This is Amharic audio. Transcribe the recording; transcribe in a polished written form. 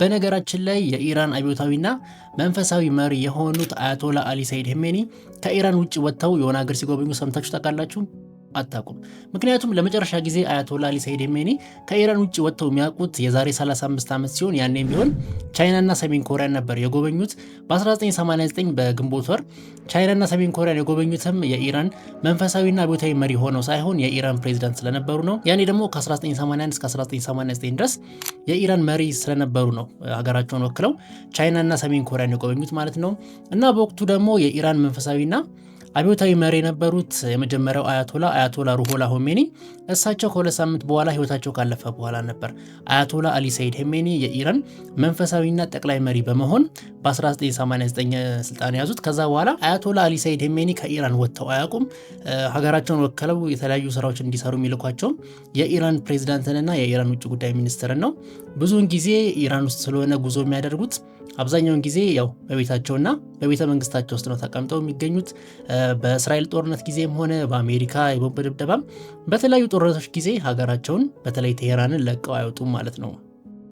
በነገራችን ላይ የኢራን አብዮታዊና መንፈሳዊ መሪ የሆኑት አያቶላ አሊ ሰይድ ሄሜኒ ከኢራን ውጭ ወጥተው የሆነ ሀገር ሲጎበኙ ሰምታችሁ ታውቃላችሁ? አታውቁም። ምክንያቱም ለመጨረሻ ጊዜ አያቶላ አሊ ሰይድ ሄሜኒ ከኢራን ውጭ ወጥተው የሚያውቁት የዛሬ 35 ዓመት ሲሆን ያኔም ቢሆን ቻይናና ሰሜን ኮሪያን ነበር የጎበኙት። በ1989 በግንቦት ወር ቻይናና ሰሜን ኮሪያን የጎበኙትም የኢራን መንፈሳዊና አብዮታዊ መሪ ሆነው ሳይሆን የኢራን ፕሬዚዳንት ስለነበሩ ነው። ያኔ ደግሞ ከ1981 እስከ 1989 ድረስ የኢራን መሪ ስለነበሩ ነው ሀገራቸውን ወክለው ቻይናና ሰሜን ኮሪያን የጎበኙት ማለት ነው። እና በወቅቱ ደግሞ የኢራን መንፈሳዊና አብዮታዊ መሪ የነበሩት የመጀመሪያው አያቶላ ሩሆላ ሆሜኒ እሳቸው ከሁለት ሳምንት በኋላ ህይወታቸው ካለፈ በኋላ ነበር አያቶላ አሊ ሰይድ ሄሜኒ የኢራን መንፈሳዊና ጠቅላይ መሪ በመሆን በ1989 ስልጣን ያዙት። ከዛ በኋላ አያቶላ አሊ ሰይድ ሄሜኒ ከኢራን ወጥተው አያውቁም። ሀገራቸውን ወክለው የተለያዩ ስራዎች እንዲሰሩ የሚልኳቸው የኢራን ፕሬዚዳንትንና የኢራን ውጭ ጉዳይ ሚኒስትርን ነው። ብዙውን ጊዜ ኢራን ውስጥ ስለሆነ ጉዞ የሚያደርጉት አብዛኛውን ጊዜ ያው በቤታቸውና በቤተ መንግስታቸው ውስጥ ነው ተቀምጠው የሚገኙት። በእስራኤል ጦርነት ጊዜም ሆነ በአሜሪካ የቦምብ ድብደባም በተለያዩ ጦርነቶች ጊዜ ሀገራቸውን በተለይ ቴሄራንን ለቀው አይወጡም ማለት ነው።